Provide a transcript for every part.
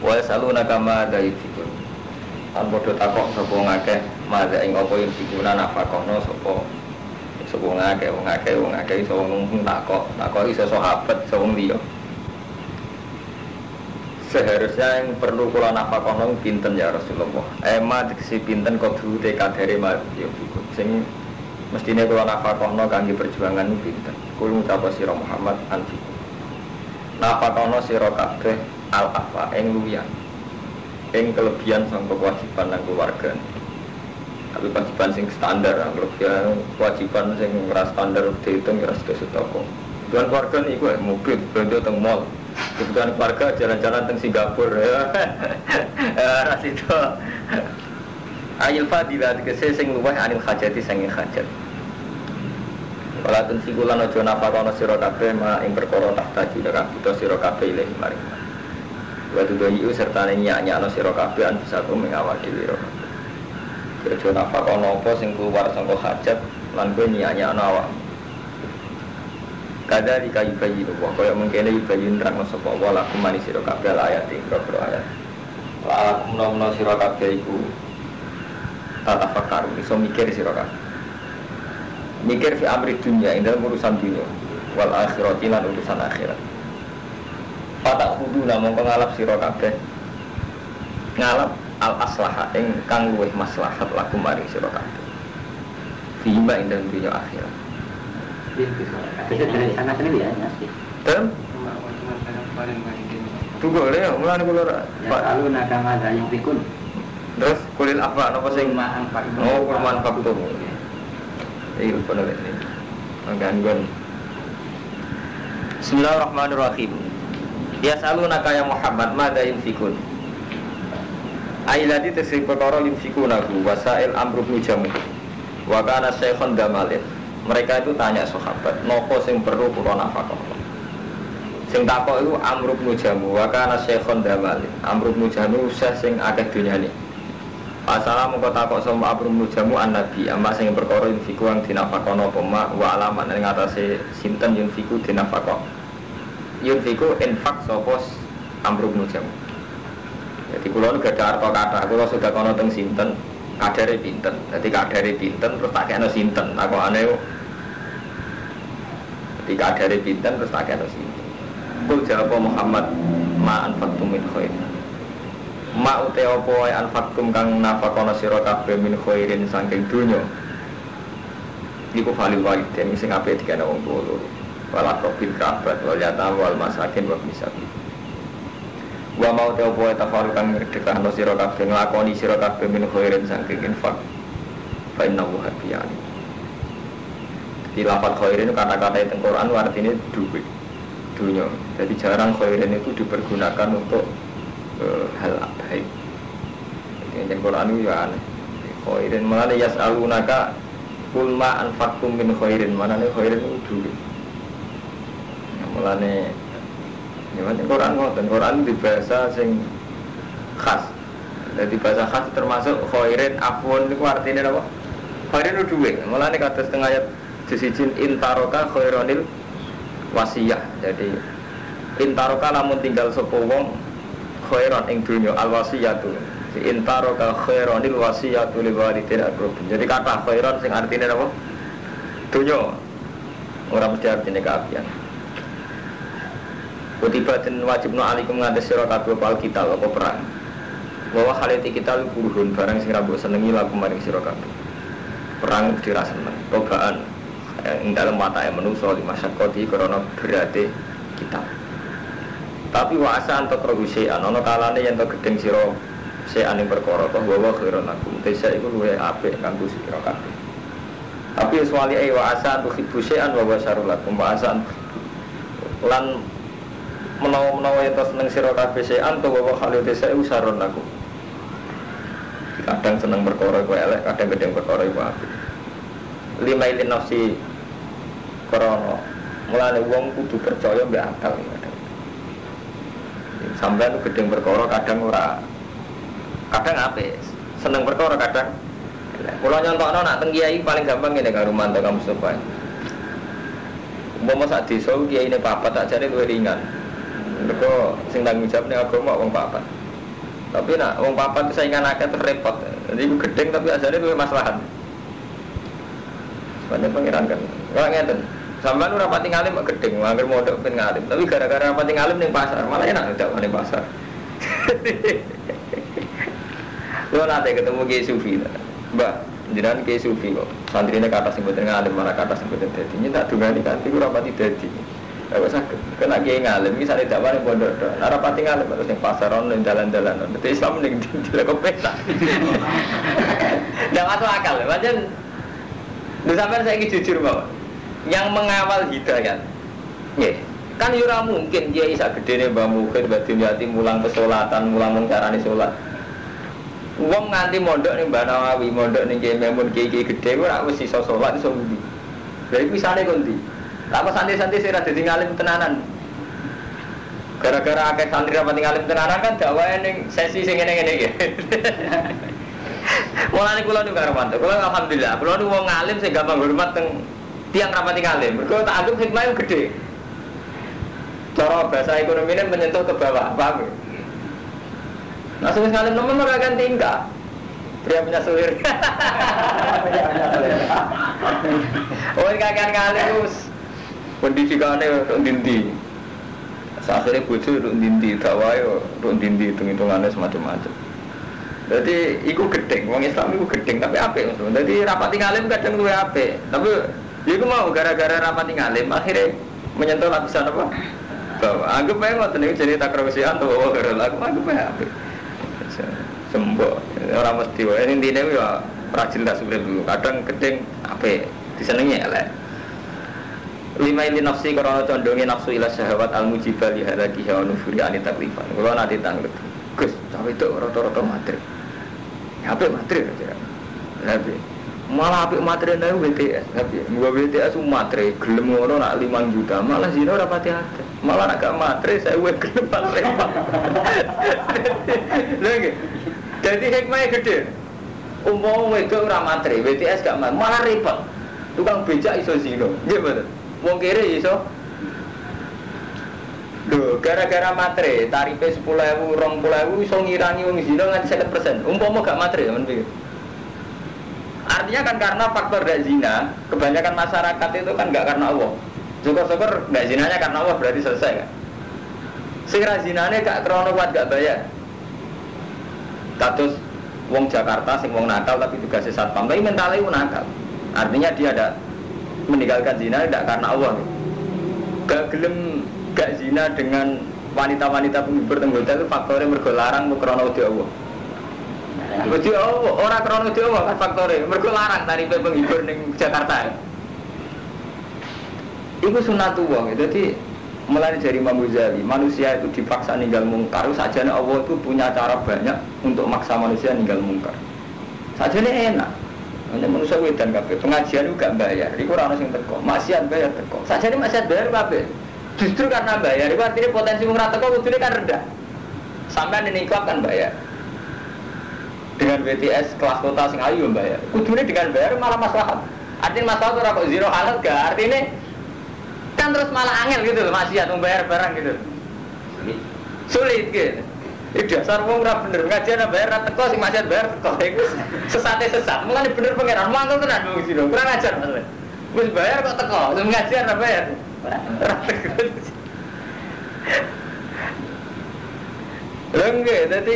Wa yasalunaka madza yunfikun. An padha takok sapa ngakeh madza ing apa yunfikuna nafakono sapa ngakeh iso ngomong takok iso sahabat iso wong liya. Seharusnya yang perlu kula nafakono pinten ya Rasulullah. Ema dikisi pinten kudu kadare madza yunfikun. Sing mestine kula nafakono kangge perjuangan pinten. Kula ngucap sira Muhammad anfiku. Nafakono sira kabeh al-afa ing luwian. Ing kelebihan sang kewajiban nang keluarga. Tapi kewajiban sing standar, kelebihan kewajiban sing ora standar dihitung ora setoko. Tuan keluarga niku mobil belanja teng mall. Kebutuhan keluarga jalan-jalan teng Singapura ya. Ora sido. Ayil fadilah kese sing luwih anil hajati sing hajat. Wala tun sikulan aja nafakono sira kabeh ma ing perkara tak tajud buta sira kabeh ilahi maring. Waktu doyu serta nyanyi sira kabeh an bisa mengawal diri ro. Aja nafakono apa sing keluar saka hajat lan kowe nyanyi awak. Kadari kayu bayi wa kaya mengkene bayi nerang sapa wala kumani sira kabeh ayat ing pro ayat. La menawa sira kabeh iku tata fakar iso mikir sira kabeh. Mikir fi amri dunia ing dalam urusan dunia wal akhirati lan urusan akhirat. Patak kudu namung ngalap sira kabeh. Ngalap al aslaha ing kang luwih maslahat laku maring sira kabeh. Fima ing dalam dunia akhirat. Bisa dari sana sendiri ya, nasi. Dan tunggu ya, mulane kula ora. Lalu nakama ada yang pikun. Terus kulil apa napa sing ma'ang faktum. Oh, kurman faktum. Iya, benar ini. Gangguan. Bismillahirrahmanirrahim. Yasalunaka ya Muhammad madza yunfikun. Ailadi tesih perkara yunfikunahu wasail amru bin jamu. Wa kana syekhun damalin. Mereka itu tanya sahabat, nopo sing perlu kula nafakah? Sing takok iku Amr bin Jamu, wa kana syekhun damalin. Amr bin Jamu sing akeh dunyane. Assalamu takok sama Amr bin Jamu an-nabi, amma sing perkara yunfiku ang dinafakono apa ma wa alaman ing atase sinten yunfiku dinafakah. Yunfiku infak sapa Amr bin Jamu. Jadi kula nu gadah arta kathah, kula sudah kono teng sinten kadare pinten. Dadi kadare pinten terus tak kena sinten. Takokane dadi kadare pinten terus tak kena sinten. Kul jawab Muhammad ma anfaqtum min khair. Ma uta apa wae anfaqtum kang nafakono sira kabeh min khairin saking donya. Iku falil waliden sing apik dikene wong tuwa loro. Wala qabil ka'bat wal yatam wal masakin wa misakin. Wa mau ta apa tafaru kang ngedekahno sira kabeh nglakoni sira kabeh min khairin saking infak. Fa innahu hadiyan. Di lafal khairin kata-kata itu Quran artinya duit dunia. Jadi jarang khairin itu dipergunakan untuk hal baik. Jadi Quran itu ya aneh. Khairin mana yas'alunaka kul ma anfaqtum min khairin, mana nih khairin itu duit. Mulane Yang Quran di bahasa sing khas. Jadi bahasa khas termasuk khairin afwan itu artinya apa? Khairin itu duit. Mulane kata setengah ayat disijin intaroka khaironil wasiyah. Jadi intaroka lamun tinggal sapa wong khairon ing dunya al wasiyatu. Intaroka khaironil wasiyatu li walidin aqrabin. Jadi kata khairon sing artinya apa? Dunya. Ora mesti artinya keapian. Kutibatin wajibno alikum ngantes sira kabeh pal kita apa perang. Bahwa haliti kita luhurun barang sing ra mbok senengi laku maring sira kabeh. Perang diraseneng, cobaan ing dalem watake manusa di masyarakat karena berate kita. Tapi wa asa antuk ruhusean ana kalane yen to gedeng sira sean ing perkara kok wa khairon lakum. Desa iku luwih apik kanggo sira kabeh. Tapi suwali wa asa antuk hibusean wa syarul lakum wa asa lan menawa itu seneng sira kabeh sean to wa khalil desa usaron aku. Kadang seneng perkara kowe elek, kadang gedeng perkara iku apik. Lima ilin nafsi krana mulane wong kudu percaya mbek akal. Sampeyan gedeng perkara kadang ora. Kadang apik, seneng perkara kadang elek. Kula nyontokno nak teng kiai paling gampang ngene karo mantu kamu Mustofa. Umpama sak desa kiai ne papat tak jane luwih ringan. Mereka sing tanggung jawab ning agama wong papat. Tapi nak wong papat itu saingan akeh terus repot. Jadi iku gedeng tapi asale duwe maslahat. Sebenarnya pangeran kan. Ora ngeten. Sampeyan ora pati ngalim kok gedeng, anggere mondok ben ngalim. Tapi gara-gara pati ngalim ning pasar, malah enak ndak ning pasar. Lo nanti ketemu Kiai Sufi, Mbak, jenengan Kiai Sufi kok. Santrine kata sing mboten ngalim, malah kata sing mboten dadi. Ini tak dungani kanthi ora pati dadi. Kok saged. Kena Kiai ngalim iki sare dakwah ning pondok tok. Ora pati ngalim terus ning pasar ning dalan-dalan. Dadi Islam ning dilek petak. Ndak masuk akal, pancen. Lha sampeyan saiki jujur mawon. Yang mengawal hidayat, kan yura mungkin dia isa gede nih Mbak Mukid, Mbak Dimyati mulang kesolatan, mulang mengcarani sholat. Uang nganti mondok nih Mbak Nawawi, mondok nih Kiai Memun, Kiai gede, ora mesti sholat iso ngendi. Lha iku isane kondi. Lah kok santri-santri sing ra dadi ngalim tenanan. Gara-gara akeh santri ra pati ngalim tenanan kan dakwae ning sesi sing ngene-ngene iki. Mulane kula niku karo mantu. Kula alhamdulillah, kula niku wong ngalim sing gampang hormat teng tiang rapati ngalim, mereka tak anggap hikmah yang gede. Cara bahasa ekonominya menyentuh ke bawah, paham? Nah, sebelum ngalim nomor mereka akan tingkah. Pria punya sulir. Oh, ini kakek ngalim us. Pendidikannya untuk dindi. Akhirnya bujuk untuk dindi, dakwah untuk dindi, hitung-hitungannya semacam-macam. Jadi, itu gedeng, orang Islam itu gedeng, tapi apik. Jadi rapati ngalim kadang itu apik, tapi ya aku mau gara-gara rapat ngalim akhirnya menyentuh lapisan apa? Bahwa anggap aja ngoten iki cerita kerosian tuh aku anggap aja apik. Sembo ora mesti wae intine ya ora jelas urip kadang gedeng apik disenengi elek. Lima ini nafsi karena condongnya nafsu ila syahwat al-mujibah li halaki wa nufuri ani taklifan. Kalau nanti tanglet Gus, cawe itu rata-rata materi. Apik materi aja. Nabi malah apik materi nang BTS, tapi gua BTS materi gelem ngono nak 5 juta, malah zina ora pati akeh. Malah nak gak materi saya gelem malah repot. Lagi. Jadi hikmahnya gede. Umpama wedok ora materi, BTS gak malah repot. Tukang becak iso zina. Nggih mboten. Wong kere iso. Lho, gara-gara materi, tarife 10.000, 20.000 iso ngirangi wong zina nganti 50%. Umpama gak materi, men pikir. Artinya kan karena faktor gak zina, kebanyakan masyarakat itu kan gak karena Allah. Syukur-syukur gak zinanya karena Allah berarti selesai kan. Sira zinanya gak krono kuat gak bayar. Kados wong Jakarta sing wong nakal tapi tugasnya satpam, tapi mentalnya itu nakal. Artinya dia ada meninggalkan zina tidak karena Allah. Gak gelem gak zina dengan wanita-wanita penghibur teng hotel itu faktornya mergo larang krono wedi Allah. Wedi Allah, ora krono wedi Allah kan faktornya mergo larang tarife penghibur ning Jakarta. Iku sunatullah. Jadi mulai dari Imam Ghazali, manusia itu dipaksa ninggal mungkar. Sajane Allah itu punya cara banyak untuk maksa manusia ninggal mungkar. Sajane enak. Hanya manusia wedan kabeh. Pengajian juga bayar. Iku ora ono sing teko. Maksiat bayar teko. Sajane maksiat bayar kabeh. Justru karena bayar, itu artinya potensi mung ra teko kudune kan rendah. Sampai ning klub kan bayar. Dengan BTS kelas kota sing ayu bayar. Kudune dengan bayar malah maslahat. Artinya maslahat ora kok zero halal gak. Artinya kan terus malah angel gitu loh, maksiat membayar barang gitu. Sulit gitu. Dasar wong ora bener ngajian bayar ra teko sing maksiat bayar teko. Iku sesate sesat. Mulane bener pangeran mangkel tenan wong sira. Kurang ajar Mas. Wis bayar kok teko, sing ngajian ra bayar. Ra teko. Lha nggih, dadi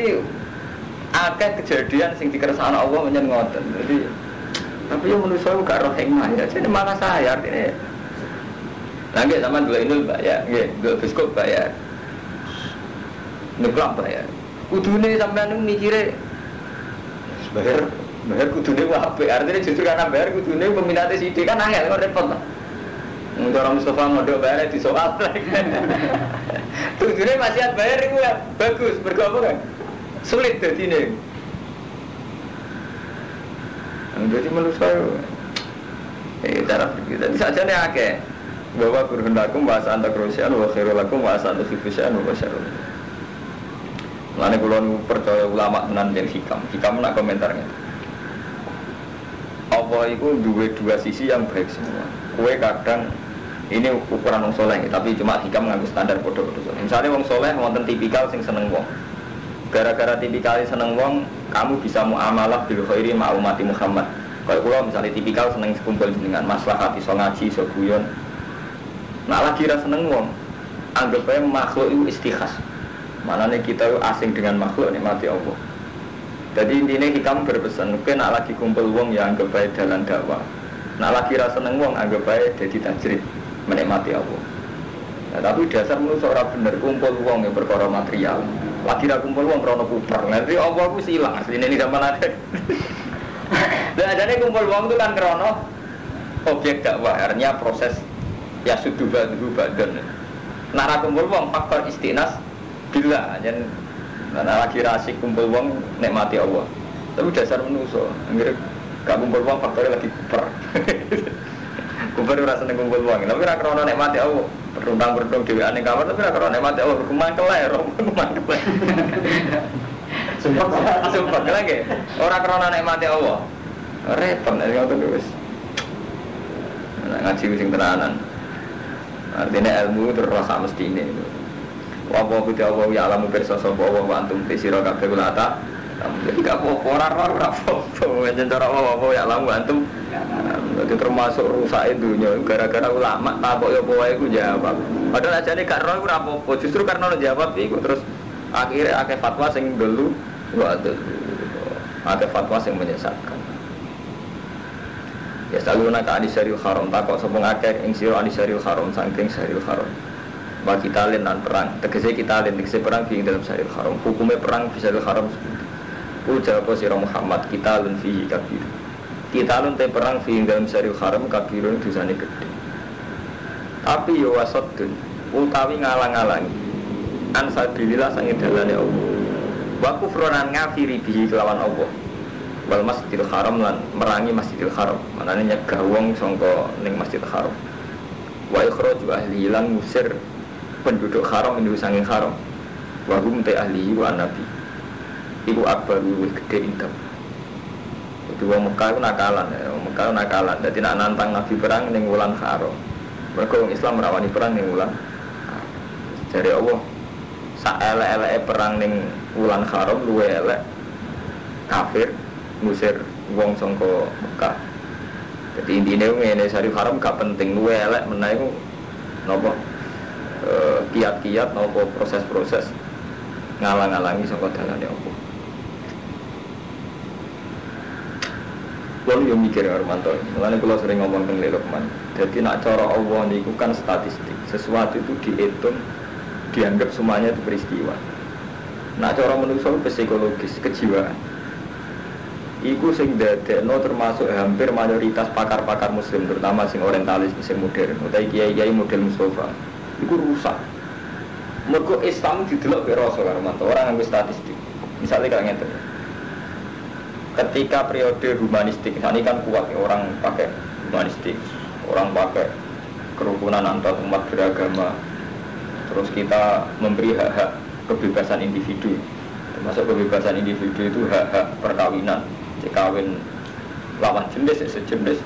akeh kejadian sing dikersakno Allah menyen ngoten. Jadi tapi yo manusa gak roh hikmah ya. Jadi malah saya artinya nggih sama dua ini bayar, nggih, dua biskop bayar, ngeklap bayar. Kudune sampean mikire bayar kudune wae. Artinya justru karena bayar kudune peminatnya sithik kan angel kok repot. Orang Mustafa mondok bayar di soal. Kudune masih bayar iku bagus, mergo apa kan? Sulit dadine. Jadi manusia cara berpikir tadi sajane akeh. Bahwa berhendakum bahasa antakrosian wa khairulakum bahasa antakrosian wa syarul. Lane kula percaya ulama tenan yang hikam nak komentarnya. Allah itu dua sisi yang baik semua. Kue kadang ini ukuran wong soleh, tapi cuma hikam nganggo standar bodoh. Misalnya wong soleh wonten tipikal sing seneng wong. Gara-gara tipikal seneng wong, kamu bisa muamalah bil khairi ma umati Muhammad. Kalau kula misalnya tipikal seneng kumpul dengan maslahat iso ngaji, iso guyon. Nah lagi ra seneng wong, anggap ae makhluk itu istikhas. Manane kita asing dengan makhluk nikmati Allah. Jadi intinya hikam berpesan, mungkin nak lagi kumpul wong ya anggap ae dalan dakwah. Nak lagi ra seneng wong anggap ae dadi tajrid menikmati Allah. Nah, tapi dasar menurut orang bener kumpul wong yang perkara material. Lagi ra kumpul wong krono puper. Nanti Allah ku silang asline ini zaman ada. Lah adane kumpul wong itu kan krono objek dakwah, artinya proses ya sudah badan. Nak ra kumpul wong faktor istinas bila jan lagi rasik kumpul wong nikmati Allah. Tapi dasar manusa, anggere gak kumpul wong faktornya lagi kuper. Kuper ora seneng kumpul wong, tapi ra krono nikmati Allah. Berundang-berundang dhewean ning kamar tapi ra krono nikmati Allah, kumangkel ae, kumangkel. Sumpah lagi. Ora krono nikmati Allah. Repot nek ngoten wis. Nek ngaji sing tenanan. Artinya ilmu terus mesti ini. Wa kuti Allah ya alamu pirsa sapa wa antum tisira kabeh ulata. Enggak apa-apa ora apa-apa. Yen cara apa ya alamu antum. Itu termasuk rusak dunia gara-gara ulama takok ya apa wae iku jawab. Padahal ajane gak ora apa-apa. Justru karena lo jawab iku terus akhirnya akeh fatwa sing dulu waduh. Akeh fatwa sing menyesatkan. Ya selalu nak adisaril haram takok sapa akeh ing sira adisaril haram saking saril haram. Bagi talin dan perang, tegese kita talin, tegese perang di dalam Syaril Haram. Hukumnya perang di Syaril Haram. Ujar sira Muhammad kita talin fihi kabir. Kita talin te perang di dalam Syaril Haram kabirun dosane gede. Tapi yo wasaddun, utawi ngalang-alangi. An sabilillah sange dalane Allah. Wa kufronan ngafiri bihi kelawan Allah. Wal Masjidil Haram lan merangi Masjidil Haram. Manane nyegah wong sangka ning Masjidil Haram. Wa ikhraju ahli lan musir penduduk haram ini sanging haram. Wahum te ahli wa nabi. Iku akbar luwih gede indam. Itu wong Mekah ku nakalan ya, wong Mekah nakalan. Dadi nak nantang nabi perang ning wulan haram. Mergo wong Islam rawani perang ning wulan. Jare Allah sak elek-eleke perang ning wulan haram luwih elek kafir ngusir wong sangka Mekah. Jadi intinya ngene Syarif Haram gak penting luwih elek menawa iku napa kiat-kiat nopo proses-proses ngalang-alangi saka dalane apa. Kulo yo mikir Armanto, mulane kulo sering ngomong teng Lukman. Jadi nak cara Allah niku kan statistik, sesuatu itu dihitung, dianggap semuanya itu peristiwa. Nak cara manusia itu psikologis, kejiwaan. Iku sing dadekno termasuk hampir mayoritas pakar-pakar muslim terutama sing orientalis sing modern utawi kiai-kiai model Mustafa. Iku rusak. Mergo Islam didelok karo Rasul Armanto, orang nganggo statistik. Misalnya kayak ngeten. Ketika periode humanistik, ini kan kuat ya, orang pakai humanistik, orang pakai kerukunan antar umat beragama. Terus kita memberi hak-hak kebebasan individu. Termasuk kebebasan individu itu hak-hak perkawinan. Kawin lawan jenis, sejenis.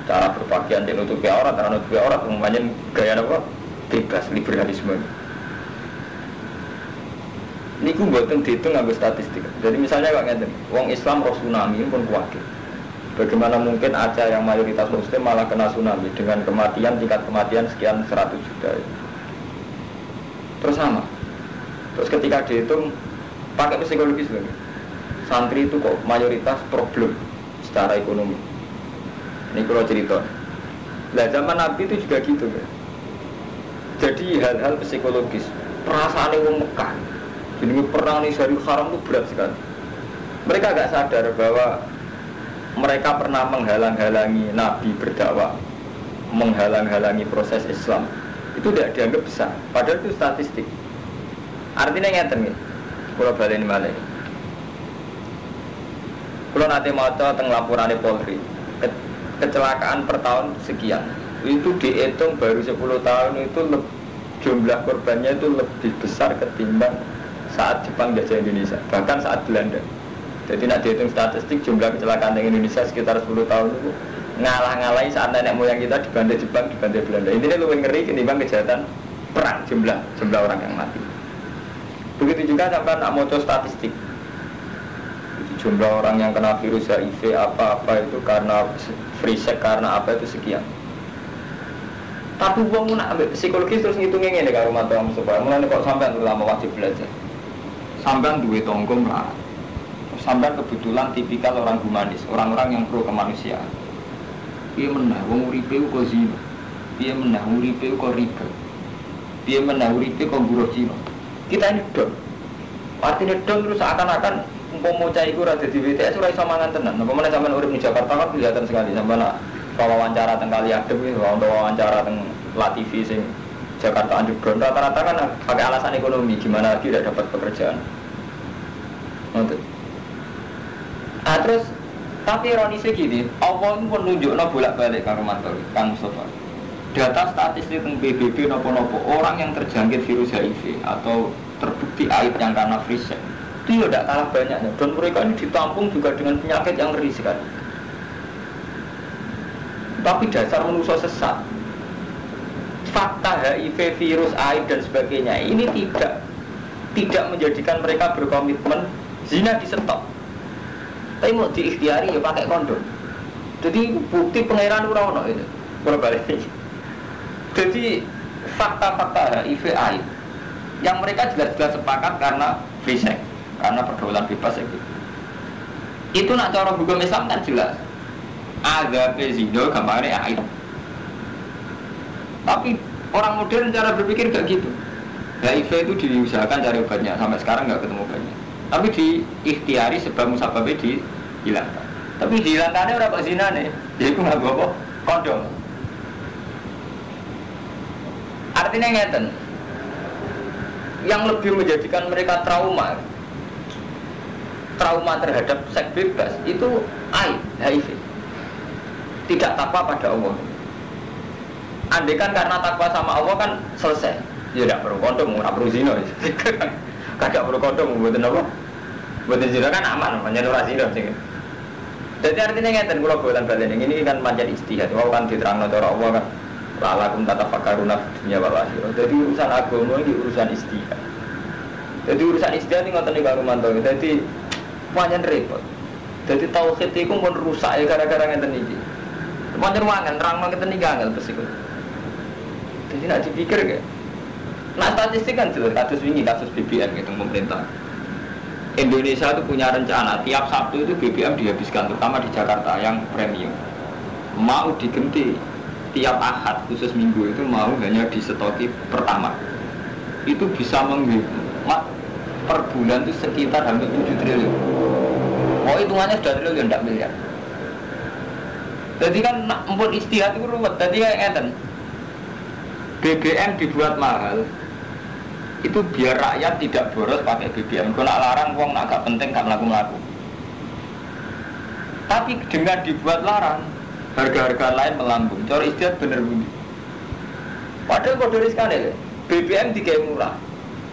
Cara berpakaian dan nutupi aurat, cara nutupi aurat umumnya gaya apa? Bebas, liberalisme. Ini aku buatan dihitung ngambil statistik. Jadi misalnya kalau ngeten, wong Islam roh tsunami pun kuatir. Bagaimana mungkin Aceh yang mayoritas muslim malah kena tsunami dengan kematian, tingkat kematian sekian 100 juta. Terus sama. Terus ketika dihitung pakai psikologis lagi. Santri itu kok mayoritas problem secara ekonomi. Ini kalau cerita. Nah zaman Nabi itu juga gitu kan. Jadi hal-hal psikologis, perasaan yang Mekah, jadi perang di Syarif Haram itu berat sekali. Mereka agak sadar bahwa mereka pernah menghalang-halangi Nabi berdakwah, menghalang-halangi proses Islam. Itu tidak dianggap besar. Padahal itu statistik. Artinya ngeten nih. Kalau balik malah. Kalau nanti mau tentang laporan Polri. Kecelakaan per tahun sekian itu dihitung baru 10 tahun itu jumlah korbannya itu lebih besar ketimbang saat Jepang jajah Indonesia, bahkan saat Belanda. Jadi nak dihitung statistik jumlah kecelakaan di Indonesia sekitar 10 tahun itu ngalah-ngalahi saat nenek moyang kita dibantai Jepang, dibantai Belanda. Intinya lebih ngeri ketimbang kejahatan perang jumlah orang yang mati. Begitu juga sampai nak moco statistik. Jumlah orang yang kena virus HIV apa-apa itu karena free sex, karena apa itu sekian. Tapi uang nak ambil psikologis terus ngitungnya ini kalau mata kamu supaya mulai kok sampai lama wajib belajar. Sampai duit tongkong lah. Sampai kebetulan tipikal orang humanis, orang-orang yang pro kemanusiaan. Dia menah, wong uripe kok zina. Dia menah uripe kok riba. Dia menah uripe kok buruh Cina. Kita ini dong. Artinya dong terus akan-akan umpama cah iku ora dadi WTS ora iso mangan tenan. Napa meneh sampean urip di Jakarta kan kelihatan sekali sampean wawancara teng Kali Adem iki, wawancara teng La TV sing Jakarta underground rata-rata kan pakai alasan ekonomi, gimana lagi udah dapat pekerjaan. Ngoten. Terus tapi ironisnya gini, Allah itu menunjukno bolak-balik karo mantul Kang Mustafa. Data statistik teng PBB nopo-nopo orang yang terjangkit virus HIV atau terbukti AIDS yang karena free sex itu ya tidak kalah banyaknya, dan mereka ini ditampung juga dengan penyakit yang ngeri sekali. Tapi dasar manusia sesat, fakta HIV, virus, AIDS dan sebagainya ini tidak menjadikan mereka berkomitmen zina di stop. Tapi mau diikhtiari ya pakai kondom. Jadi bukti pangeran ora-ono itu berbalik. Jadi fakta-fakta HIV, AIDS yang mereka jelas-jelas sepakat karena free sex, karena pergaulan bebas ya gitu. Itu nak cara hukum Islam kan jelas. Ada zina gambarnya AIDS. Tapi orang modern cara berpikir gak gitu. HIV itu diusahakan cari obatnya, sampai sekarang gak ketemu obatnya. Tapi diikhtiari sebab musababnya dihilangkan. Tapi dihilangkannya orang zina nih, jadi aku nggak bawa kondom. Artinya ngeten. Yang lebih menjadikan mereka trauma terhadap seks bebas itu HIV. Tidak takwa pada Allah. Andai kan karena takwa sama Allah kan selesai. Ya tidak perlu kondom, tidak perlu zina. Tidak perlu kondom, buatan apa? Buatan zina kan aman, hanya ora zina. Jadi artinya ngeten kalau buatan balen ini kan panjang istihad. Wau kan diterangno cara Allah kan. Lalakum tatafakkaruna dunya wal akhirah. Jadi urusan agama ini urusan istihad. Jadi urusan istihad ini ngoten niku mantau. Jadi pancen repot. Jadi tauhid iku mun rusak ya gara-gara ngeten iki. Pancen wangen nerangno ngeten iki angel terus iku. Jadi nak dipikir ke. Nah statistik kan jelas kasus ini kasus BBM gitu pemerintah. Indonesia itu punya rencana tiap Sabtu itu BBM dihabiskan terutama di Jakarta yang premium. Mau diganti tiap Ahad khusus minggu itu mau hanya disetoki pertama. Itu bisa menghemat per bulan itu sekitar hampir 7 triliun. Oh hitungannya sudah triliun, tidak miliar. Jadi kan empun istihad itu ruwet. Jadi kayak ngeten. BBM dibuat mahal itu biar rakyat tidak boros pakai BBM. Kalau nak larang uang nak gak penting gak melaku-melaku. Tapi dengan dibuat larang harga-harga lain melambung. Cara istihad bener bunyi. Padahal kode sekali BBM digawe murah.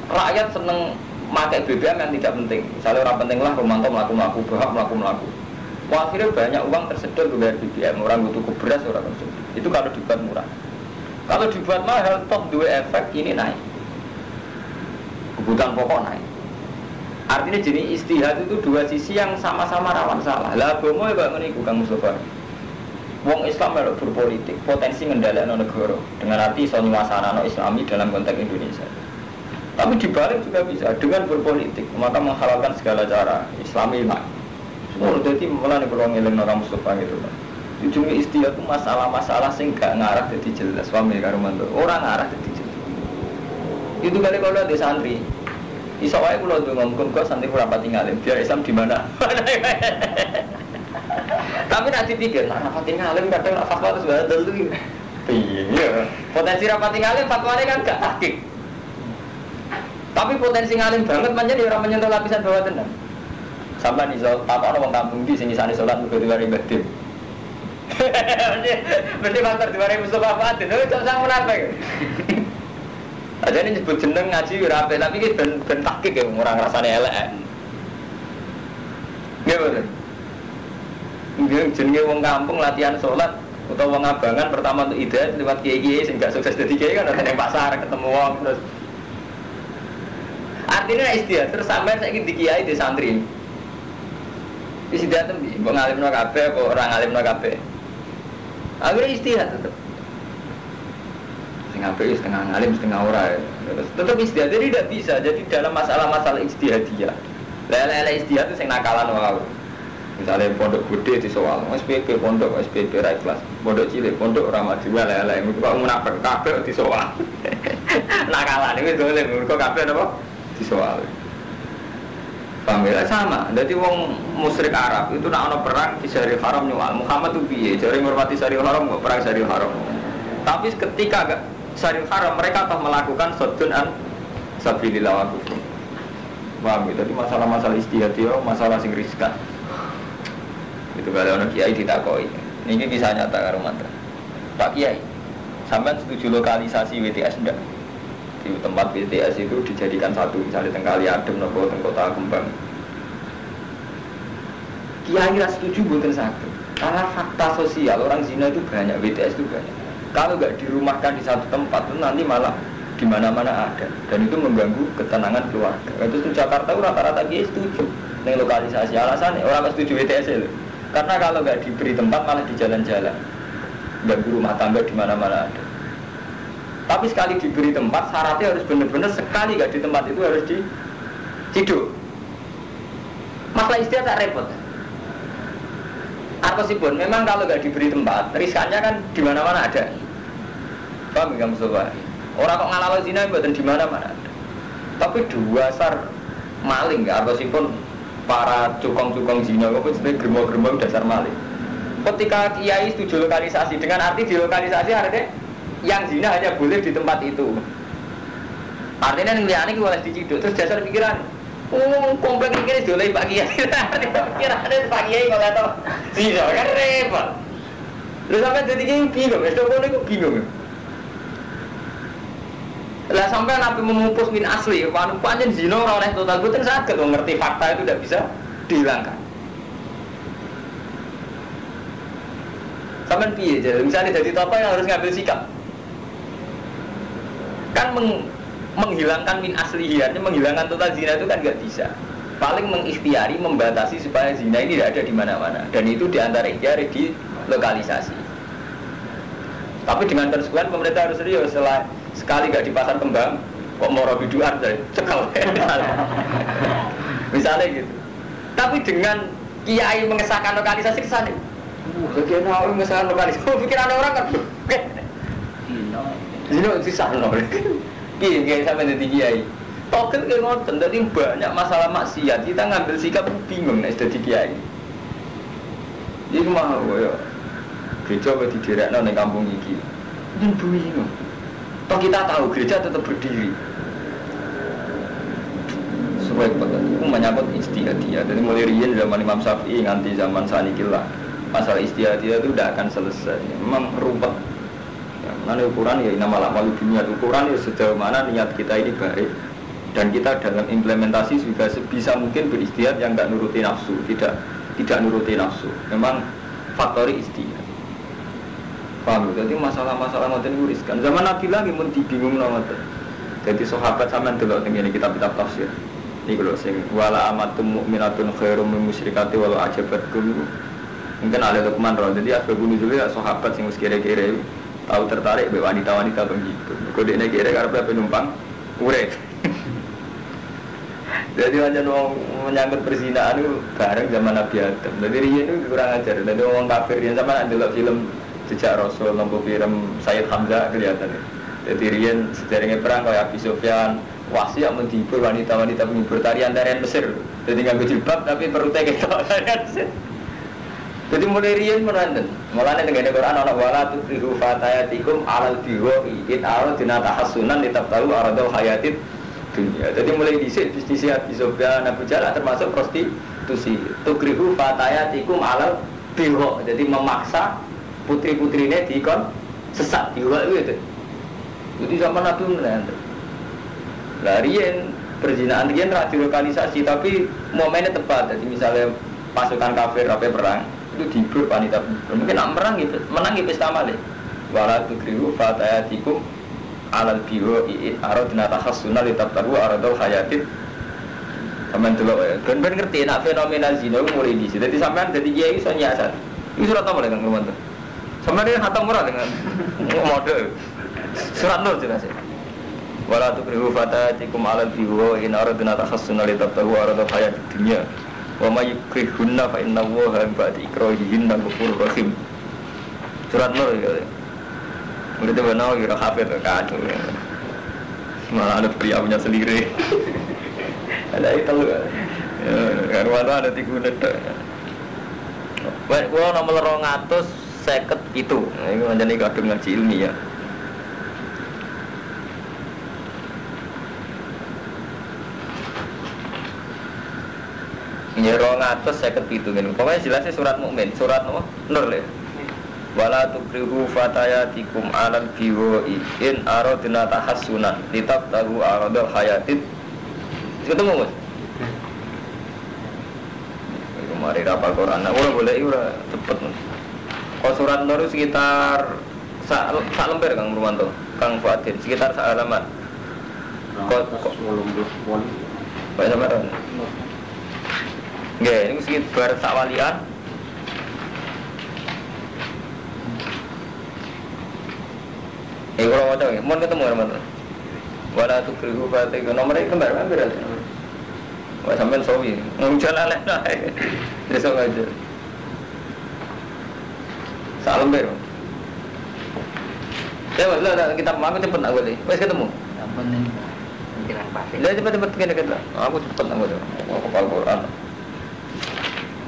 Rakyat seneng pakai BBM yang tidak penting. Misalnya orang penting lah Romanto melaku-melaku, Bahak melaku-melaku. Akhirnya banyak uang tersedot untuk bayar BBM. Orang butuh beras orang konsumsi. Itu kalau dibuat murah. Kalau dibuat mahal, toh dua efek ini naik. Kebutuhan pokok naik. Artinya jenis istihad itu dua sisi yang sama-sama rawan salah. Lah agama ya Pak meniku Kang Mustafa. Wong Islam melok berpolitik, potensi ngendhalekno negara dengan arti iso nyuasanano Islami dalam konteks Indonesia. Tapi dibalik juga bisa dengan berpolitik, maka menghalalkan segala cara Islami lah. Semua jadi mulai kalau ngeling orang Mustafa gitu kan. Ujungnya istihad itu masalah-masalah sing gak ngarah jadi jelas. Suami karo mantu, orang ngarah jadi jelas. Itu kali kalau ada santri. Iso wae kula ndonga muga santri ora pati ngalim, biar Islam di mana. Tapi nak dipikir, rapati ngalim kadang nak fatwa itu sudah dulu. Iya, potensi rapati ngalim fatwanya kan gak tahqiq. Tapi potensi ngalim banget menjadi orang menyentuh lapisan bawah tenang. Sampai nih soal apa orang kampung di sini sana sholat bukan di hari batin. Berarti faktor di hari musuh apa itu? Itu sang munafik. Aja ini nyebut jeneng ngaji rapi, tapi ini ben tahqiq ya orang rasanya elek. Gimana? Jenenge wong kampung latihan sholat atau wong abangan pertama untuk ide lewat kiai-kiai sing gak sukses dadi kiai kan ada yang pasar ketemu wong terus. artinya istihad terus sampai saya ingin dikiai di santri. Istihad itu mbok ngalimno kabeh apa ora ngalimno kabeh. Akhirnya istihad tetep. Setengah ngalim setengah ora. Tetap istihad jadi tidak bisa. Jadi dalam masalah-masalah istihadiyah. Lele istihad itu sing nakalan wae. Misalnya pondok gede di soal, SPP pondok, SPP ra ikhlas, pondok cilik, pondok ora maju lele, kok munafik kabeh di soal. Nakalan iki dolen, kok kabeh napa? Di soal. Pamela sama, jadi wong musyrik Arab itu nak ana perang di Syaril Haram nyual. Muhammad tuh piye? Jare ngurmati Syaril Haram kok perang Syaril Haram. Tapi ketika gak Syaril Haram mereka telah melakukan sodun an sabilillah wa kufur. Paham ya? Jadi masalah-masalah istihadiyah, masalah sing riskan. Itu kalau orang kiai ditakoi. Ini bisa nyata karo mantra. Pak Kiai, sampean setuju lokalisasi WTS enggak? Di tempat WTS itu dijadikan satu, misalnya tengkali adem nopo teng kota Kembang. Kiai ras setuju mboten saged. Karena fakta sosial orang zina itu banyak, WTS itu banyak. Kalau enggak dirumahkan di satu tempat itu nanti malah di mana-mana ada dan itu mengganggu ketenangan keluarga. Itu di Jakarta rata-rata kiai setuju dengan lokalisasi. Alasannya orang setuju WTS itu. Karena kalau nggak diberi tempat malah di jalan-jalan, ganggu rumah tangga di mana-mana ada. Tapi sekali diberi tempat, syaratnya harus benar-benar sekali nggak di tempat itu harus diciduk. Masalah istihad tak repot. Artosipun, memang kalau nggak diberi tempat, riskannya kan di mana-mana ada. Paham nggak Mustafa? Orang kok ngalalo zina buatan di mana-mana ada. Tapi dua sar maling nggak artosipun. Para cukong-cukong zina itu sebenarnya germo-germo dasar maling. Ketika kiai setuju lokalisasi dengan arti dilokalisasi artinya yang zina hanya boleh di tempat itu. Artinya yang liane boleh diciduk terus dasar pikiran. Komplek ini doleh Pak Kiai. Pikirannya Pak Kiai kalau tahu zina kan repot. Lu sampai jadi kiai bingung, itu bingung. Lah sampai Nabi memupus min asli, panjen zina ora oleh total boten saged ngerti fakta itu tidak bisa dihilangkan. Sampai piye jadi misalnya jadi tokoh yang harus ngambil sikap. Kan menghilangkan min asli artinya menghilangkan total zina itu kan nggak bisa. Paling mengikhtiari membatasi supaya zina ini tidak ada di mana-mana dan itu diantara ikhtiar di lokalisasi. Tapi dengan konsekuensi pemerintah harus serius sekali gak di pasar Kembang kok mau biduan dari cekal misalnya gitu. Tapi dengan kiai mengesahkan lokalisasi kesana bagian awal mengesahkan lokalisasi pikiran orang kan Zino susah loh kiai sampai jadi kiai token kayak ngoten, jadi banyak masalah maksiat kita ngambil sikap bingung nih jadi kiai ini mah ya gereja di daerah di kampung ini ini bingung. Toh kita tahu gereja tetap berdiri. Supaya itu menyangkut istihadiyah. Dari mulai riyen zaman Imam Syafi'i nganti zaman sanikillah masalah istihadiyah itu tidak akan selesai. Memang rubah. Ya, mana ukuran ya nama lama dunia ukuran ya sejauh mana niat kita ini baik dan kita dalam implementasi juga sebisa mungkin beristihad yang tidak nuruti nafsu, tidak nuruti nafsu. Memang faktori istihad. Paham? Jadi masalah-masalah ngoten niku riskan. Zaman Nabi lagi mun dibingung ngoten. Jadi sahabat sampean delok teng ngene kitab-kitab tafsir. Niku lho sing wala amatum mukminatun khairum min musyrikati walau ajabatkum. Mungkin ada Luqman roh. Jadi asbabun nuzul ya sahabat sing wis kere-kere tahu tertarik be wanita-wanita begitu. Kok dekne kere karepe penumpang urip. Jadi hanya menyangkut perzinahan itu bareng zaman Nabi Adam. Jadi riyen itu kurang ajar. Jadi orang kafir yang sama ndelok film Jejak Rasul lampu film Sayyid Hamzah kelihatan. Jadi riyen sederenge perang kaya Abi Sufyan, wasiat menghibur wanita-wanita menghibur tarian-tarian Mesir. Jadi nganggo jilbab tapi perutnya ketok tarian Mesir. Jadi mulai riyen meranten. Mulane tengene Quran ana wala tuqrihu fatayatikum alal bighoi in aradna tahassunan litabtahu aradul hayatid dunia. Jadi mulai dhisik bisnis Abi Sufyan, Abu Jahal termasuk prostitusi. Tuqrihu fatayatikum alal bigho. Jadi memaksa putri-putrinya dikon sesat juga itu. Jadi zaman Nabi menerang. Larian perzinahan riyen ra dilokalisasi tapi momennya tepat. Jadi misalnya pasukan kafir apa perang itu dibur wanita. Mungkin nak merang gitu, menang gitu pesta malih. Wala tukrihu fatayatikum alal biho in aradna tahassunna litabtahu aradul hayatid Sampeyan delok ya. Ben ngerti nek fenomena zina mulai di situ. Dadi sampean dadi kiai iso nyiasat. Iki surat apa Kang Romanto? Sampeyan khatam ora dengan mode. Surat Nur jelas ya. Wala tukrihu fatatikum 'alal biwa in aradna takhassuna li tabtahu arada hayatid dunya. Wa may yukrihunna fa inna Allaha ba'da ikrahihinna ghafurur rahim. Surat Nur ya. Ngerti benar kira hafid kacau. Malah ada pria punya sendiri. Ada itu ya. Karena ada 3 menit. Baik, gua nomor 250 itu. Ini menjadi kadung ngaji ilmiah. Ya 250 itu kan. Pokoknya jelasnya surat mukmin, surat Nur le. Wala tukrihu fatayatikum 'alal biwa'i in aradna tahassunan litabtahu aradal hayatid. Ketemu Mas? Mari rapal Quran. Nah, boleh ora cepet. Kok surat Nur sekitar sak lembar Kang Purwanto, Kang Fuadin, sekitar sak halaman. Kok 80 Pak sampean. Nggih, ini sekitar sak walian. Kalau wadah, mohon ketemu teman-teman. Wala tukrihu fatiha nomornya kembar berarti. Wah sampean sawi, jalan lah. Besok aja. Salam ber. Ya wala kita aku cepet aku deh. Wes ketemu. Ampun nih. Jalan pasir. Lah cepet-cepet kene kita. Aku cepet aku deh. Aku hafal Quran.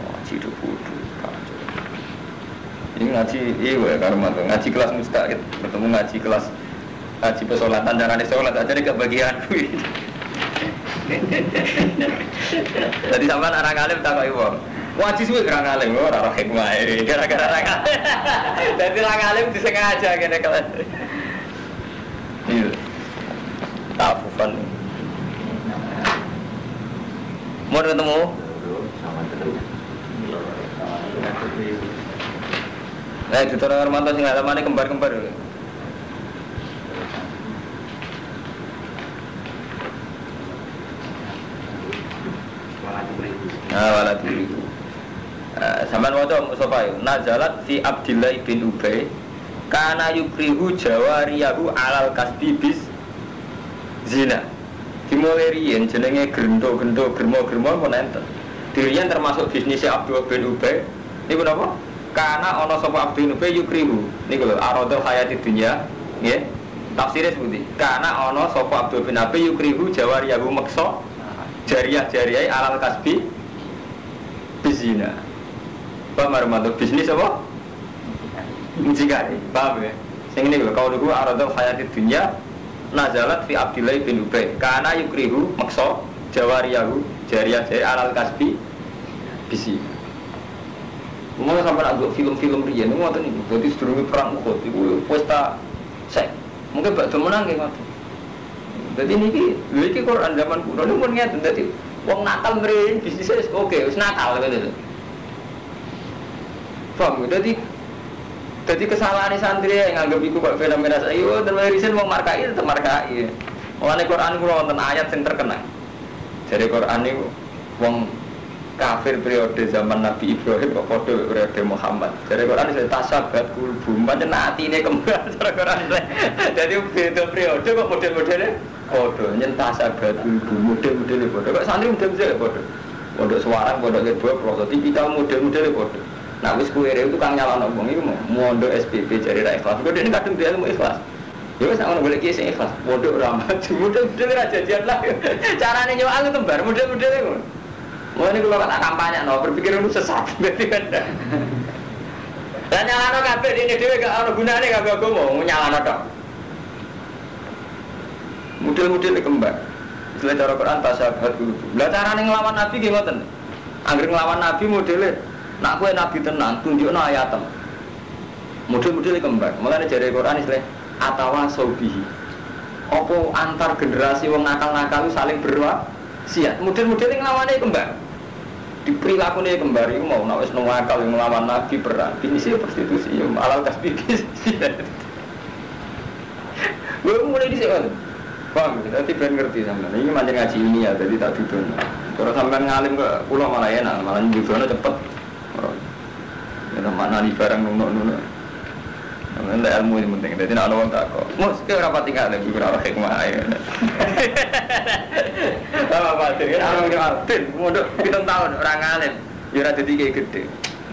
Ngaji kudu. Ini ngaji iya karena ngaji kelas mustaqil, bertemu ngaji kelas ngaji pesolatan jangan sholat aja nih kebagianku. Jadi sampai orang alim tak kau ibu, ngaji suwi orang alim, orang hikmah ini gara-gara orang alim. Jadi orang alim disengaja kena kelas. Iya, tafufan. Mau ketemu? Nah, itu orang Armanto sing alamane kembar-kembar. Wala diri. Sampeyan waca Mustafa, nazalat fi Abdillah bin Ubay kana yukrihu jawariyahu alal kasbi bis zina. Dimulai riyen jenenge gendo-gendo germo-germo apa enten. Dirian termasuk bisnisnya Abdullah bin Ubay. Niku napa? Karena ono sapa Abdul Ubay yukrihu niku lho aradul hayati dunya nggih tafsire seperti karena ono sapa Abdul bin Ubay yukrihu jawariyahu maksa jariyah alal kasbi bizina paham arep bisnis apa muncikari paham ya sing niku lho kalau niku aradul hayati dunya nazalat fi Abdullah bin Ubay karena yukrihu maksa jawariyahu jariyah alal kasbi bizina. Mau sampai nak buat film-film rian, mau tu ni, jadi sedurungi perang Uhud, itu pesta sek, mungkin bak temenang ke macam. Jadi ni Quran zaman kuno ni pun ngerti, jadi wong Natal merian bisnisnya oke, us Natal gitu. Faham? Jadi kesalahan santri yang anggap itu kok fenomena saya, dan merisan wong markai tetap markai. Mengenai Quran kuno wonten ayat yang terkenal. Jadi Quran ni wong kafir periode zaman Nabi Ibrahim kok kode periode Muhammad. Jadi Quran itu tasabat kulbu, macam atine kembar cara Quran. Jadi beda periode kok model-modelnya kode, nyentas sabat kulbu, model-modelnya kode. Kok santri model-modelnya kode. Pondok Semarang, pondok Kedua, proses tipikal model-modelnya kode. Nah, wis kuwere itu kang nyalano wong iku mondok SPP jare ra ikhlas. Kok dene kadung dia ilmu ikhlas. Ya wis ana golek ki sing ikhlas. Mondok ra maju, model-model ra jadian lah. Carane nyawang kembar model-model iku. Wah ini kalau tak kampanye, berpikir itu sesat, berarti kan. Dan nyalano kabeh ini dhewe gak ana gunane kabeh agama, nyalano tok. Model-model kembar. Istilah cara Quran tasabat kulo. Lah carane nglawan Nabi nggih ngoten. Anggere nglawan Nabi modele nak kowe Nabi tenan tunjukno ayatem. Model-model kembar. Mulane jare Quran istilah atawa saubihi. Apa antar generasi wong nakal-nakal saling berwasiat. Model-model nglawane kembar. Di perilakunya kembar itu mau nak wis nakal yang melawan Nabi perang ini sih prostitusi alal kasbi gue mulai di sini Paham? Dadi ben ngerti sampean. Iki pancen ngaji ini ya, dadi tak dudono. Terus sampean ngalim ke kula malah enak, malah dudono cepet. Ya mana di barang nuno-nuno. Ndak ilmu ini penting. Dadi nek ana wong tak kok. Mus ke ora pati ngalim iki ora hikmah ae. Apa pati kan ana wong ngadil, mondok 7 tahun ora ngalim. Ya ora dadi gede.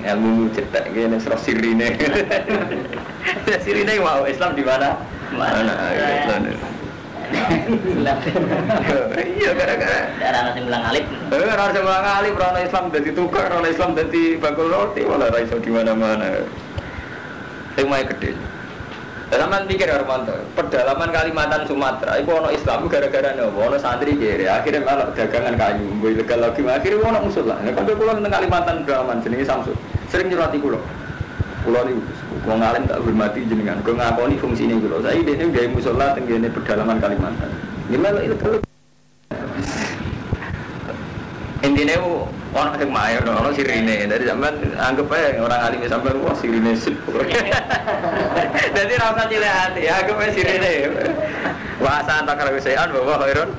Ilmu cetak ngene serah sirine. Sirine mau Islam di mana? Mana Islam. Iya gara-gara darah nasi bilang alif. Ora sing mulang alim, ora Islam dadi tukar, ora Islam dadi bakul roti, malah ora iso di mana-mana. Sing mae gede. Sampeyan pikir Armanto, pedalaman Kalimantan Sumatera iku ono Islam gara-gara nopo? Ono santri kere, akhirnya malah dagangan kayu, mbok ilegal lagi, akhirnya ono musuh lah. Nek kula teng Kalimantan pedalaman jenenge Samsul. Sering nyurati kula. Kula niku wong alim tak hormati jenengan. Kok ngakoni fungsine kula. Saiki dene gawe musala teng kene pedalaman Kalimantan. Gimana ilegal? Intine orang sing mayo ono sirine. Dari sampean anggap ae orang alim sampean wah sirine sip. Dadi ra usah cilik ati, anggap ae sirine. Wa santak karo sean bawa khairun.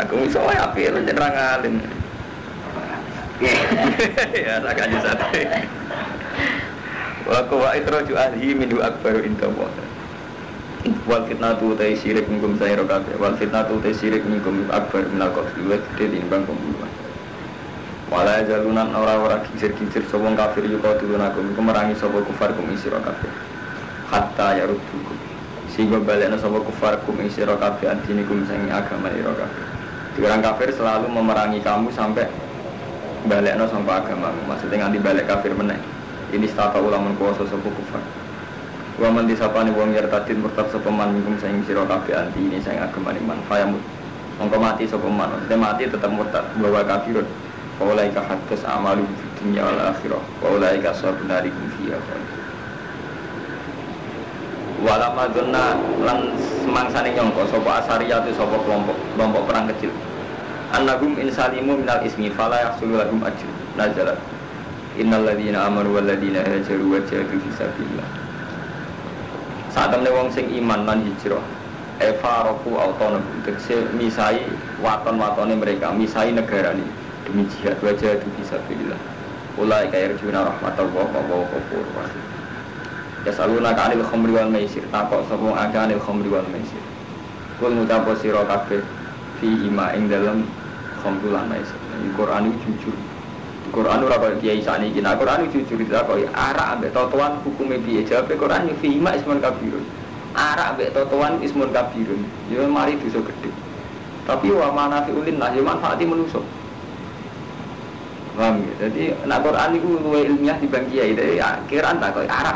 Aku iso ae apik nek orang alim. Ya tak aja sate. Wa qawa itraju ahli min akbaru inta wa. Wal fitnatu ta syirik minkum sayra kabeh. Wal fitnatu ta syirik minkum akbar minal qatl wa timbang pembunuhan. Wala jalunan ora-ora kincir-kincir sapa kafir yuka turunakum kemerangi sapa kufar kum isira kabeh. Hatta yaruddukum. Sehingga balekna sapa kufar kum isira kabeh antinikum sing agama ira kabeh. Orang kafir selalu memerangi kamu sampai balekna sampai agamamu. Maksudnya nganti balik kafir meneh. Ini stata ulama kuwasa sapa kufar. Wa man disapane wong yartadin murtad sapa man minkum sing sira kabeh anti ini sing agama iman. Fayamut. Mongko mati sapa man. Mati tetap murtad bahwa kafirun. Waulaika hadas amalu di dunia wal akhirah. Waulaika sabunarikum fiha. Walamadunna lan semangsane nyangka sapa asariyatu sapa kelompok perang kecil. Annagum insalimu minal ismi fala yahsulu lahum ajr. Nazalat. Innal ladzina amanu wal ladzina hajaru wa jahadu fi sabilillah. Saat temne wong sing iman lan hijrah. Efaroku autonom tegese misai waton-watone mereka, misai negarane. Demi jihad wajah itu bisa pilih. Ulai kaya rujuna rahmatullah wa ghafur rahim. Ya saluna kanil khamri wal maisir. Takok sapa akanil khamri wal maisir. Kul ngucapo sira kabeh fi ima ing dalem khamri lan maisir. Di Quran itu jujur. Di Quran ora kaya kiai sakniki. Nah Quran itu jujur kaya arak ambek totoan hukume piye. Jawabe Quran fi ima ismun kabirun. Arak ambek totoan ismun kabirun. Ya mari dosa gedhe. Tapi wa manafi'ul linnas ya manfaati manusa. Paham ya? Jadi nak Quran itu luwih ilmiah dibanding kiai. Jadi akhiran tak kok arah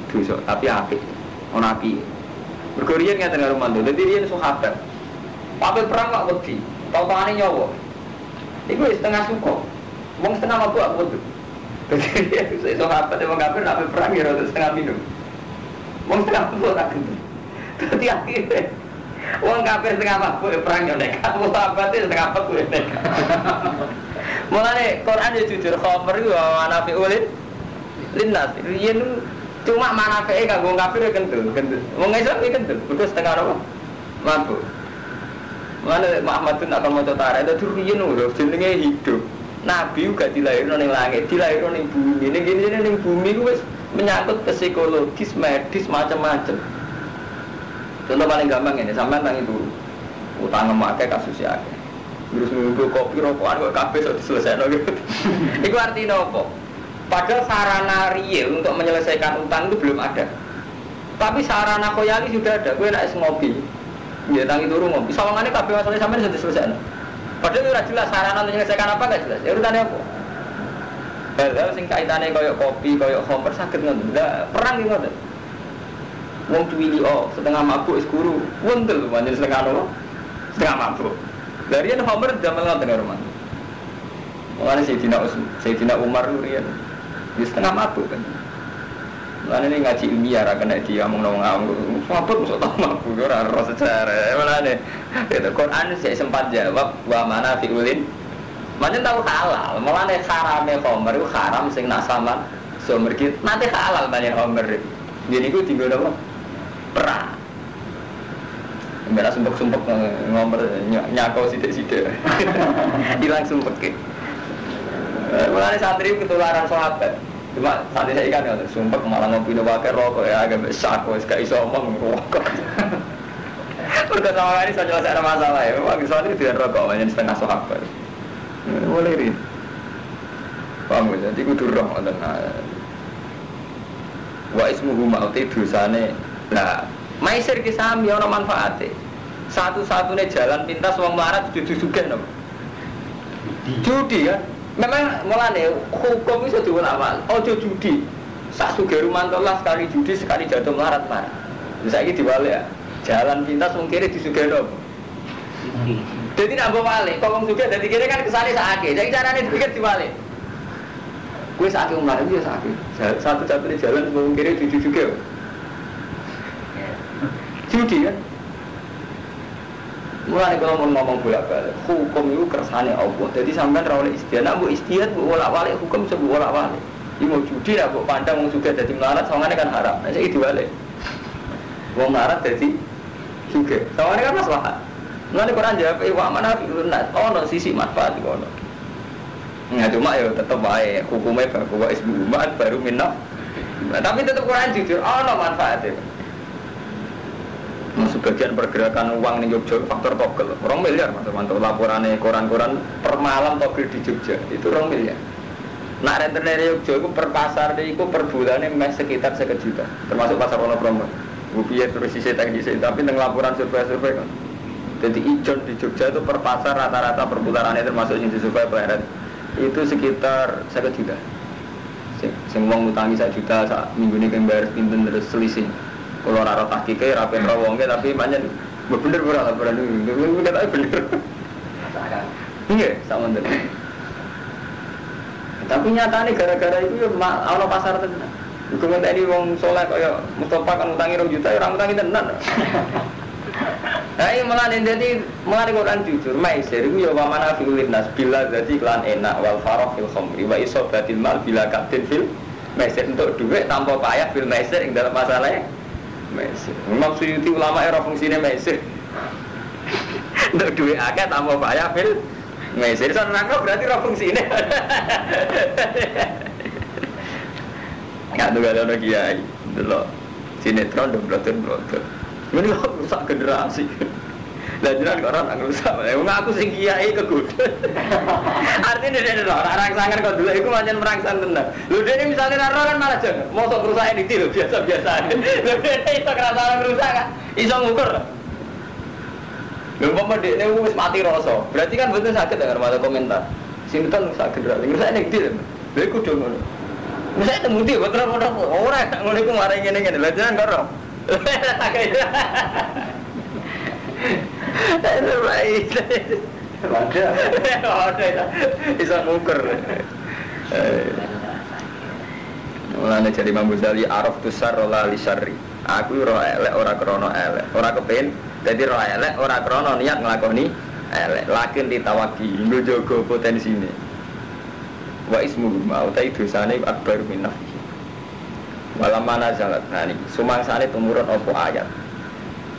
dosa tapi apik. Ono api. Mergo riyen ngaten karo mantu. Dadi riyen sahabat. Pape perang kok wedi. Totone nyawa. Iku wis setengah suka. Wong setengah mabuk aku wedi. Dadi sahabat wong kafir pape perang ya rada setengah minum. Wong setengah mabuk tak gendut. Dadi akhire wong kafir setengah mabuk perang yo nek. Wong sahabat setengah mabuk nek. Mulane Quran ya jujur khabar iku ana fi ulil linnas. Yen cuma manafee kanggo kafir kendel. Wong Islam iki kendel, kudu setengah apa? Mabuk. Mulane Muhammad bin akan maca tarikh itu riyen lho jenenge hidup. Nabi juga dilahirno ning langit, dilahirno ning bumi. Ning kene ning bumi ku wis menyangkut psikologis, medis macam-macam. Contoh paling gampang ini, sampean nang itu utang ngemake kasusnya akeh. Terus nunggu kopi rokokan kok kabeh iso diselesaikan gitu. Itu artinya apa? Padahal sarana real untuk menyelesaikan utang itu belum ada. Tapi sarana khoyali sudah ada. Kowe nek ngopi, ya tangi turu ngopi. Sawangane kabeh masalah sampean iso diselesaikan. Padahal ora jelas sarana untuk menyelesaikan apa enggak jelas. Ya urutane apa? Hal-hal sing kaitane koyo kopi, koyo khamr saged ngoten. Lah perang iki ngoten. Wong cuwili setengah mabuk wis guru. Wonten pancen setengah apa? Setengah mabuk. Dari yang Homer zaman ngoten karo man. Mulane Sayyidina Umar riyen wis setengah mabuk kan. Mulane ini ngaji ilmiah ra kena diomongno wong awam. Mabuk mosok tak mabuk ora ora sejarah. Mulane itu Quran sik sempat jawab wa mana fi ulin. Manen tahu halal. Mulane harame Homer itu haram sing nak sama sumber ki nanti halal banyak Homer. Jadi ku tinggal apa? Perang. Sebenarnya sumpek-sumpek ngomber nyakau sidik-sidik. Hilang sumpek. Mulane santri ketularan sahabat. Cuma santri saya kan sumpek malah ngopi pakai rokok ya agak besar wis gak iso omong rokok. Udah sama ini saya jelaskan masalah ya. Memang santri dengan rokok hanya setengah sahabat. Boleh ini. Paham ya? Jadi kudu roh ngoten. Wa ismuhu ma'uti dosane. Nah, maisir ki sami ana manfaate. Satu-satunya jalan pintas wong melarat dudu sugih napa? Judi ya. Memang mulane hukum iso diwolak-walik. Aja judi. Sak sugih rumantolah sekali judi sekali jatuh melarat marah. Saiki diwalik ya. Jalan pintas wong kiri disugihno. Jadi nak balik, kok wong sugih dadi kiri kan kesane sakake. Jadi carane dipikir diwalik. Kuwi sakake melarat ya sakake. Satu-satunya jalan wong kiri disugih. Judi kan. Mulai kalau mau ngomong bolak-balik, hukum itu kersane Allah. Jadi sampean ra oleh istihad, nak mbok istihad mbok bolak-balik hukum sebab bolak-balik. Iki mau judi ra mbok pandang wong sugih dadi melarat, sawangane kan haram. Nek iki diwalik. Wong melarat dadi sugih. Sawangane kan maslahat. Mulane Quran jawab wa mana ono sisi manfaat iku ono. Nah cuma ya tetep wae hukume bahwa ismu baru minna. Tapi tetep Quran jujur ono manfaatnya. Sebagian pergerakan uang di Jogja faktor togel, 2 miliar mantap laporannya koran-koran per malam togel di Jogja itu 2 miliar. Nak rentenir Jogja itu per pasar itu per bulannya sekitar 1 juta, termasuk pasar Wonopromo. Rupiah terus sisi teknis, tapi dengan laporan survei kan. Jadi ijon di Jogja itu per pasar rata-rata perputarannya termasuk yang disurvei pleret itu sekitar 1 juta. Semua ngutangi 1 juta minggu ini kan bayar pinten terus selisih. Kalau rara tahkike, rapen rawongnya, tapi banyak bener berapa laporan itu, bener. Iya, sama bener. Tapi nyatanya gara-gara itu ya ana pasar tenan. Iku ngenteni wong saleh kaya Mustafa kan utangi 2 juta, ora utangi tenan. Nah, ini mulane Quran jujur, maisir iku ya wa mana fil nas bila dadi iklan enak wal farah fil khamri wa isobatil mal bila kapten fil maisir untuk duit tanpa payah fil maisir ing dalam masalahnya. Mesir. Memang Suyuti ulama era fungsinya mesir. Untuk duit akeh tambah payah fil mesir. Soal nangkep berarti era fungsinya. Enggak ada ada kiai. Delok sinetron dan brother. Ini kok rusak generasi. Lah jenengan kok ora rusak. Aku sing kiai kegoda. Artinya dia rangsangan kok dulu iku pancen merangsang tenan. Lho dene misale ora kan malah jeng. Mosok kerusakan iki lho biasa-biasa. Lho dene iso kerasa rusak kan. Iso ngukur. Lho pomo dekne wis mati rasa. Berarti kan betul sakit dengar mata komentar. Sinten rusak generasi. Rusak nek ndi. Lho iku do ngono. Wis temu ndi betul ora ngono iku mari ngene-ngene. Lah jenengan kok ora. Itu baik. Ada. Bisa ngukur. Mulane jadi Imam Ghazali araf tusar la li syarri. Aku roh elek ora krana elek. Ora kepengin dadi roh elek ora krana niat nglakoni elek. Lakin ditawaki nggo jaga potensine. Wa ismuhu ma'utai dosane akbar min nafsi. Walamana zalat nani sumangsane tumurun apa ayat.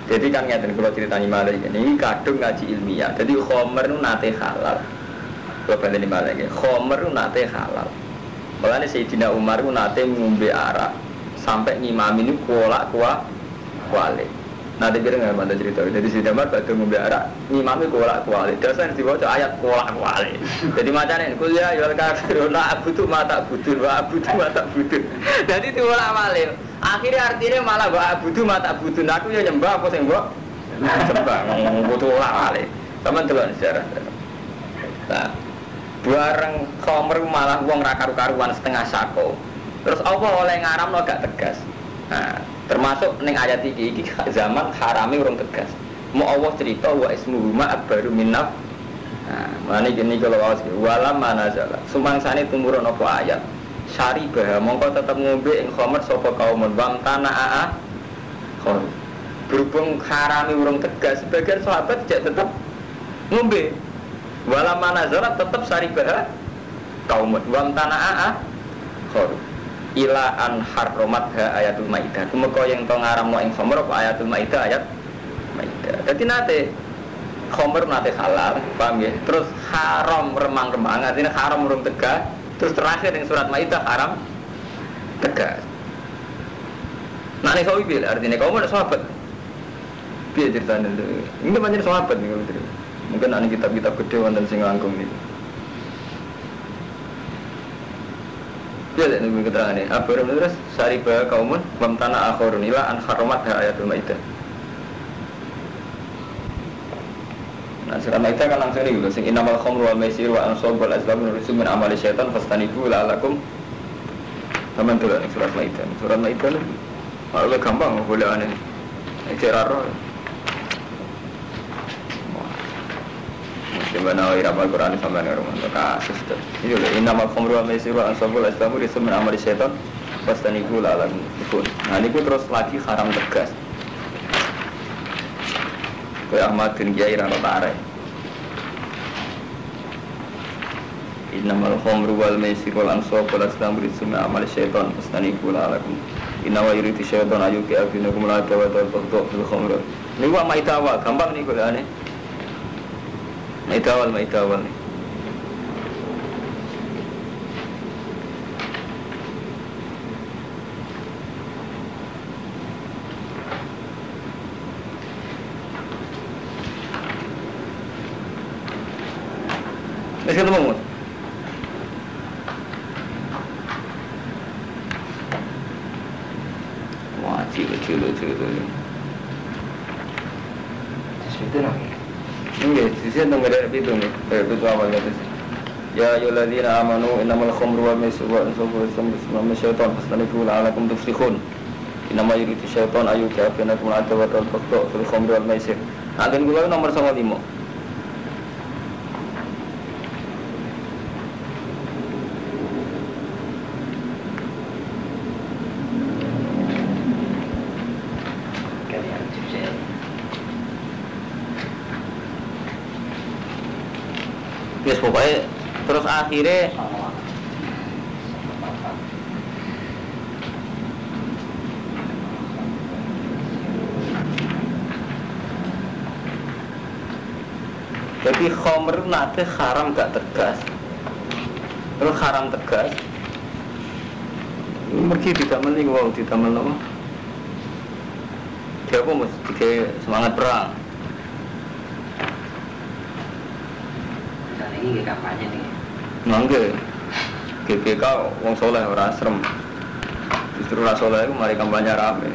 Jadi kan ngeten kula critani malih ini kadung ngaji ilmiah. Jadi khamr nu nate halal. Kula baleni malih iki. Khamr nu nate halal. Mulane Sayyidina Umar nu nate ngombe arak sampai ngimami niku kuwale. Nate pireng nggak cerita. Jadi Sayyidina Umar badhe ngombe arak ngimami kuwale. Dasar diwaca ayat kuwale. Jadi macane kul ya ayyuhal kafirun a'budu ma ta'budun wa a'budu ma ta'budun. Jadi diwolak-walik. Akhirnya artinya malah wa a'budu ma ta'budun. Aku ya nyembah apa sing mbok sembah ngomong wolak-walik. Sampeyan delok sejarah. Nah, bareng khamr malah wong ra karu-karuan setengah sako. Terus apa oleh ngaramno gak tegas. Nah, termasuk ning ayat iki zaman harame urung tegas. Mau Allah cerita wa ismuhu ma akbaru minnaf. Nah, mane gini kalau awas walam manazala. Sumangsane tumurun apa ayat. Syaribah mongko tetep ngombe ing khamr sapa kaumun wam tanaa khon. Berhubung harame urung tegas, sebagian sahabat tidak tetap ngombe. Walam manazala tetep syaribah kaumun wam tanaa khon. Ila an harromat ayatul maidah. Tumeka yang to ngaramno ing khamr apa ayatul maidah ayat Maidah. Jadi nate khamr nate halal, paham ya? Terus haram remang-remang, artinya haram urung tegas. Terus terakhir yang surat Maidah haram tegas. Nah ini sawi bil, artinya kamu ada sahabat. Biar ceritanya itu. Ini banyak sahabat nih kalau cerita. Mungkin ada kitab-kitab gede wonten sing langkung nih. Biar nih keterangan nih. Abu terus saribah kaumun mamtana akhorun ila an haramat ayatul Maidah. Nah, surat Maidah kan langsung ini gitu. Sing innamal khamru wal maisir wa ansab wal azlam rijsun min amali syaitan fastanibu la'alakum. Taman tuh surat Maidah. Surat Maidah lho. Kalau gampang boleh aneh. Ceraro. Gimana irama Al-Qur'an sampai ngarung untuk kasus tuh. Ini lho innamal khamru wal maisir wa ansab wal azlam rijsun min amali syaitan fastanibu la'alakum. Nah, ini terus lagi haram tegas. Kaya Ahmad bin Kiai rano tarai. Innamal khamru wal maisir wal ansab wal azlam rijsun min amali syaitan fastanibu la'alakum. Inna wa yuridu syaitan ayyuki abinakum la tawadu al-fadhu fil khamr. Ini wa Maidah awal, gampang nih golekane. Maidah awal nih. Masih ketemu Mas? Wah, kecil. Sesuatu lagi. Ini sisi tengah dari itu nih, itu awal kata sih. Ya ayyuhalladzina amanu innamal khamru wal maisir wal ansabu wal azlamu rijsun min syaitan fastanibu la'alakum tuflihun. Innama yuridu syaitan ayyuka bainakum al-adawata wal baghdha fil khamri wal maisir. Nanti kula nomor 95. Yes, pokoknya terus akhirnya jadi khamr nate haram gak tegas. Terus haram tegas. Mergi tidak mending wow tidak menolong. Dia apa mesti semangat perang. Ini kampanye nih. Mangke. GBK wong soleh ora asrem. Justru ora soleh iku mari kampanye rame.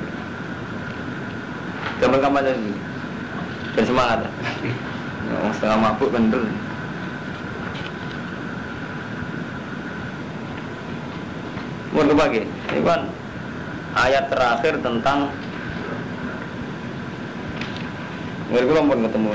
Zaman kampanye iki. Dan semangat. Ya, wong setengah mabuk kendel. Mun kepake, ini kan ayat terakhir tentang nggak kula pun ketemu.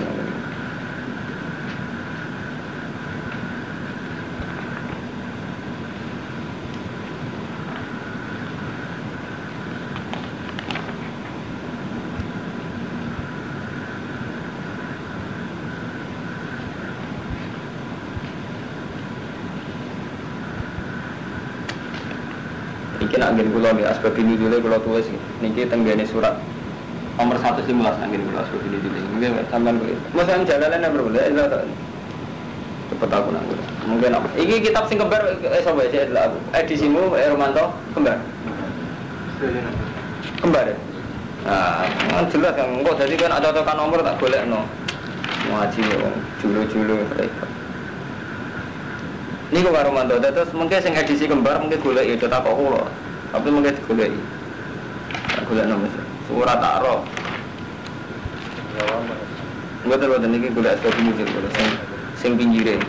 Iki nak ngene kula nggih asbab ini dulu kula tulis niki tenggene surat nomor 115 nang ngene kula asbab ini dulu. Nggih sampean kuwi. Masalah jalanan nomor boleh itu cepet aku nang kula. Mungkin apa? Iki kitab sing kembar sapa ya aku. Edisimu Romanto kembar. Kembar. Nah, kan jelas kan engko dadi kan ada tokan nomor tak golekno. Ngaji julu-julu repot. Ini kok Romanto, terus mungkin sing edisi kembar mungkin golek itu tak kok kula. Tapi mungkin digolek. Tak golek nomor surat Ar-Ra'd. Betul iki golek asbab nuzul kula sing pinggire.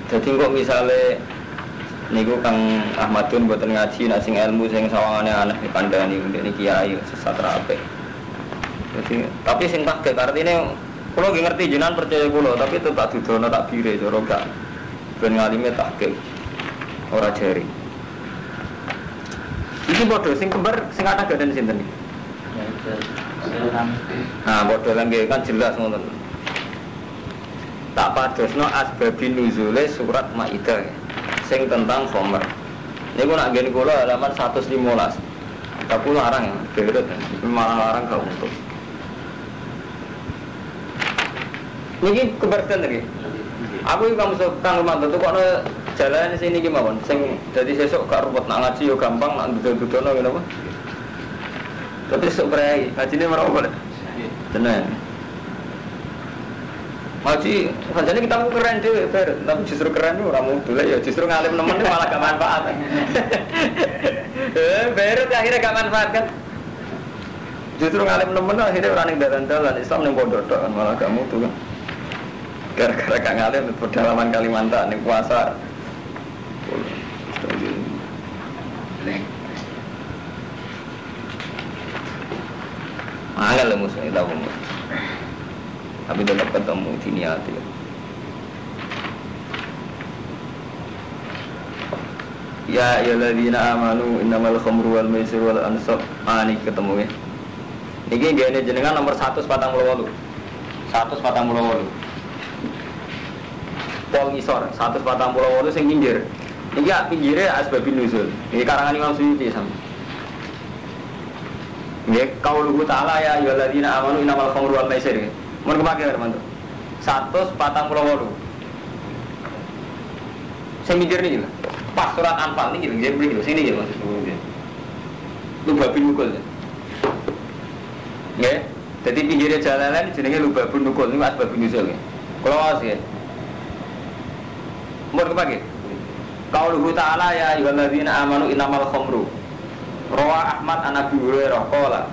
Jadi kok misalnya niku Kang Ahmadun mboten ngaji nak sing ilmu sing sawangane aneh dikandani ndek niki kiai sesat rape. Jadi tapi sing tak artine kula nggih ngerti jenengan percaya kula tapi tetap dudono tak bire cara gak ben ngalime tahqiq ora jari. Iki padha sing kembar sing ada gaden sinten iki? Nah, padha lan nggih kan jelas ngoten. Tak padosno asbabin nuzule surat Maidah. sing tentang khomer. Niku nak nggen kula halaman 115. Tapi larang ya, berat ya. Malah larang gak untuk. Niki keberatan lagi. Aku kamu kang rumah tuh kok jalan sini gimana? Sing jadi sesuk gak ruwet nak ngaji yo gampang nak duduk-dudukno ngene apa? Tapi sok prei, ngajine merong boleh. Tenan. Ngaji, sajane kita mau keren dhewe, tapi justru keren ora mudul ya justru ngalim nemen malah gak manfaat. Berat akhirnya gak manfaat kan? Justru ngalim nemen akhirnya ora ning dalan-dalan Islam ning pondok kan malah gak mutu kan. Gara-gara gak ngalim pedalaman Kalimantan ning puasa. Angel musuh itu tahu. Tapi tetap ketemu di niati. Ya ayyuhalladzina amanu innamal khamru wal maisir wal ansab. Ini ketemu ya. Niki ngene jenengan nomor 148. 148. Pol ngisor 148 sing pinggir. Iki pinggire asbabun nuzul. Iki karangan Imam Suyuti sampe. Nggih, qauluhu ta'ala ya ayyuhalladzina amanu innamal khamru wal maisir. Mun kepake teman-teman. 148. Sing pinggir niki lho. Pas surat Anfal niki lho, nggih mriki lho, sini nggih maksudnya. Lubabun nukul. Nggih, dadi pinggire jalanan jenenge lubabun nukul niku asbabun nuzul nggih. Kula waos nggih. Mun kepake. Qauluhu ta'ala ya ayyuhalladzina amanu innamal khamru. Rawa Ahmad an Abi Hurairah qala.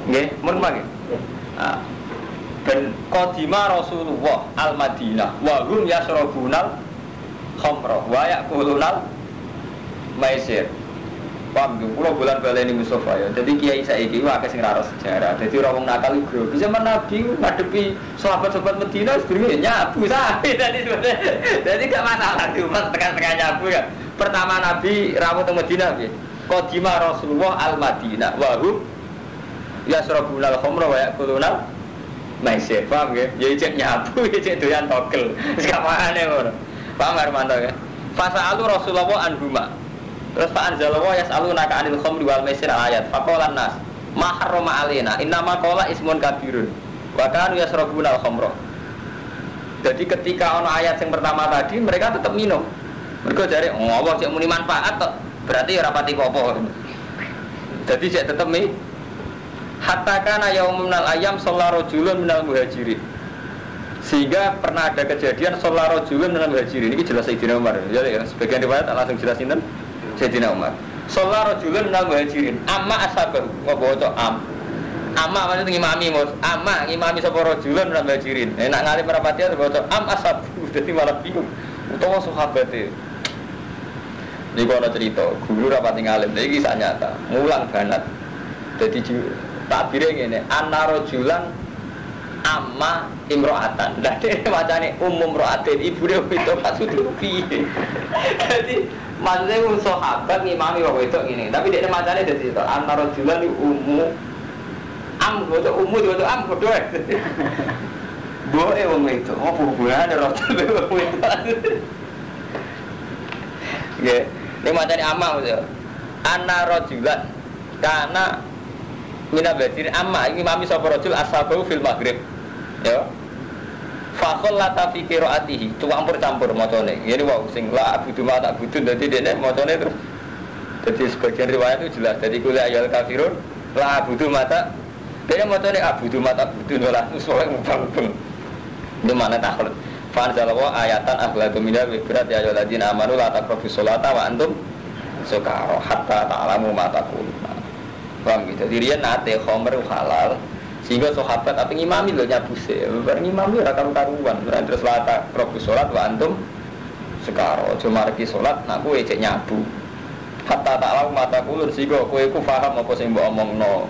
Nggih, mun kepake. Nah, dan qadima Rasulullah al-Madinah wa hum yashrabunal khamra wa ya'kulunal maisir. Paham yo, kula bulan baleni Mustofa ya. Dadi kiai saiki ku akeh sing ra sejarah. Dadi ora wong nakal iku grogi zaman Nabi ngadepi sahabat-sahabat Madinah sedurunge nyabu sae. Dadi gak masalah cuma tekan-tekan nyabu ya. Pertama Nabi rawuh teng Madinah piye? Qadima Rasulullah al-Madinah wa hum yashrabunal khamra wa ya'kulunal maisir. Paham nggih? Ya cek nyabu, ya cek doyan togel. Wis gak pahane ngono. Paham Armanto ya? Fasa'alu Rasulullah anhuma. Terus Pak Anzalullah yas'alunaka 'anil khamri wal maisir ayat. Faqalan nas ma harrama alaina innama qala ismun kabirun wa kanu yasrabuna al-khamra. Jadi ketika ono ayat yang pertama tadi mereka tetap minum. Mergo jare Allah cek muni manfaat tok. Berarti ora pati apa-apa. Jadi cek tetep mi hatta kana yaumun minal ayyam sallallahu rajulun minal muhajirin. Sehingga pernah ada kejadian sallallahu rajulun minal muhajirin. Ini jelas Sayyidina Umar. Ya, sebagian riwayat langsung jelasin Sayyidina Umar. Sallallahu rajulun minal muhajirin amma ashabahu wa bawa am. Amma maksudnya ngimami mus. Amma ngimami sapa rajulun minal muhajirin. Nek ngalim rapati bawa am ashabahu dadi malah bingung. Utawa sahabate. Niku ana cerita, guru rapati ngalim. Iki sak nyata, mulang banget. Dadi takbire ngene, ana rajulan amma imro'atan. Lah dhewe wacane umum ro'atin ibune itu maksudku piye. Dadi maksudnya sahabat ngimami wong wedok ngene, tapi dekne macane dadi to ana rajulan umum am goto umum goto am padha ae. Boe wong wedok, opo hubungane rajul wong wedok. Nggih, nek macane amma maksud. Ana rajulan kana mina badir amma ngimami sapa rajul asabahu fil maghrib. Ya. Fakol lata fi qiraatihi, campur macane. Ngene wae sing la abudu ma tak budun dadi dene macane terus. Dadi sebagian riwayat itu jelas. Dadi kula ayal kafirun la abudu mata. Dene macane abudu mata budun ora usole mubang-mubang. Ini mana takhul. Fa anzalallahu ayatan akhlaqu minna bi berat ya ayyuhalladzina amanu la taqrabus sholata wa antum sukara hatta ta'lamu ma taquluna. Paham gitu. Dirian nate khamr halal. Sehingga sahabat tapi ngimami lho nyabuse. Bareng ngimami ora karu-karuan. Terus lata probu salat wa antum sekaro. Cuma margi salat nak kowe cek nyabu. Hatta tak lalu mata kulur sehingga kowe ku paham apa sing mbok omongno.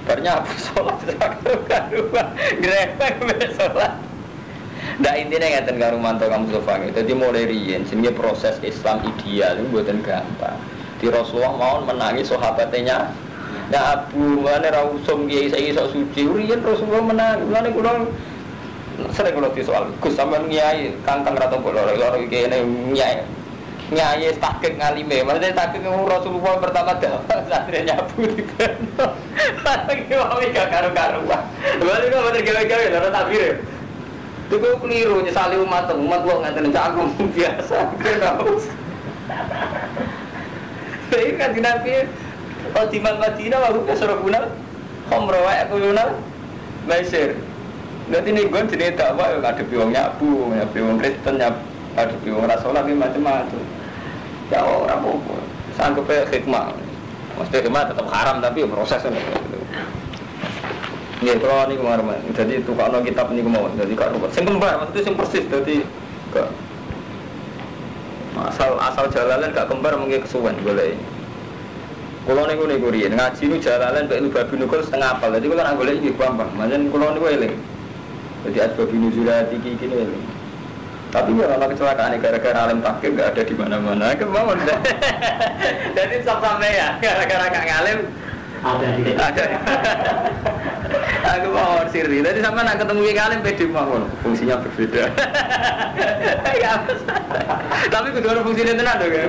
Bar nyabu salat karu-karuan. Grepek wis salat. Ndak intine ngeten karo mantu kamu Mustofa. Dadi mulai riyen jenenge proses Islam ideal itu mboten gampang. Di Rasulullah mau menangi sahabatnya. Nah Abu mana rausum kiai saya sok suci, urian Rasulullah menang. Mana kurang sering kalau disoal, Gus sampean kiai kangkang rata bolor, lor kiai ini kiai. nyai takik ngalime, maksudnya takik Rasulullah pertama dah, satria nyabu di beno, lagi mau gak karu-karuan, balik kau tergawe-gawe, lalu tabir, itu kau keliru nyesali umat lo nganterin canggung biasa, kenapa? Tapi kan di Nabi, oh di Madinah waktu keserabunal, komrowa aku lunal, Maisir, nanti nih gue jadi tak apa, ada biwang nyabu, biwang Kristen nyabu. Ada biwang rasolah macam-macam. Ya orang apa? Sanggup hikmah. Maksudnya hikmah tetap haram tapi prosesnya. Iya kalau ni kemarin. Jadi tukar kitab ni kemauan. Jadi kak rupat. Sing kembar maksudnya sing persis. Jadi kak asal jalalan gak kembar mungkin kesuwen boleh. Kalau ni kurian ngaji ni jalalan baik babi nukul setengah apal. Jadi kalau nak boleh ini gampang. Macam kalau ni boleh. Jadi ada babi nuzulah tinggi gini boleh. Tapi ya kalau kecelakaan gara-gara alim takdir nggak ada di mana-mana, kemauan. Jadi sampai ya gara-gara nggak ngalim ada. Aku mau siri. Jadi sampai nak ketemu yang ngalim pede mau, fungsinya berbeda. Tapi kedua fungsinya tenar dong ya.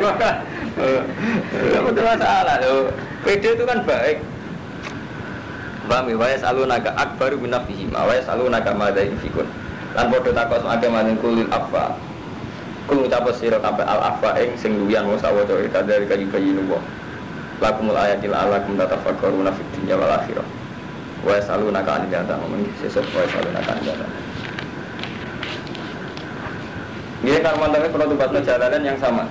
Kamu tuh masalah loh. Pede itu kan baik. Bami wayas alunaka akbaru minafihim, wayas alunaka madai fikun. Lan padha takos akeh maning kulil afa. Kul ucap sira kabeh al afa ing sing luwihan wong sawaca iki dari kayu bayinu wa. Lakumul ayatil alakum tatafakkaruna fid dunya wal akhirah. Wa yasalunaka anil jannah men sesuk wa yasalunaka anil jannah. Ini karman tapi perlu jalanan yang sama.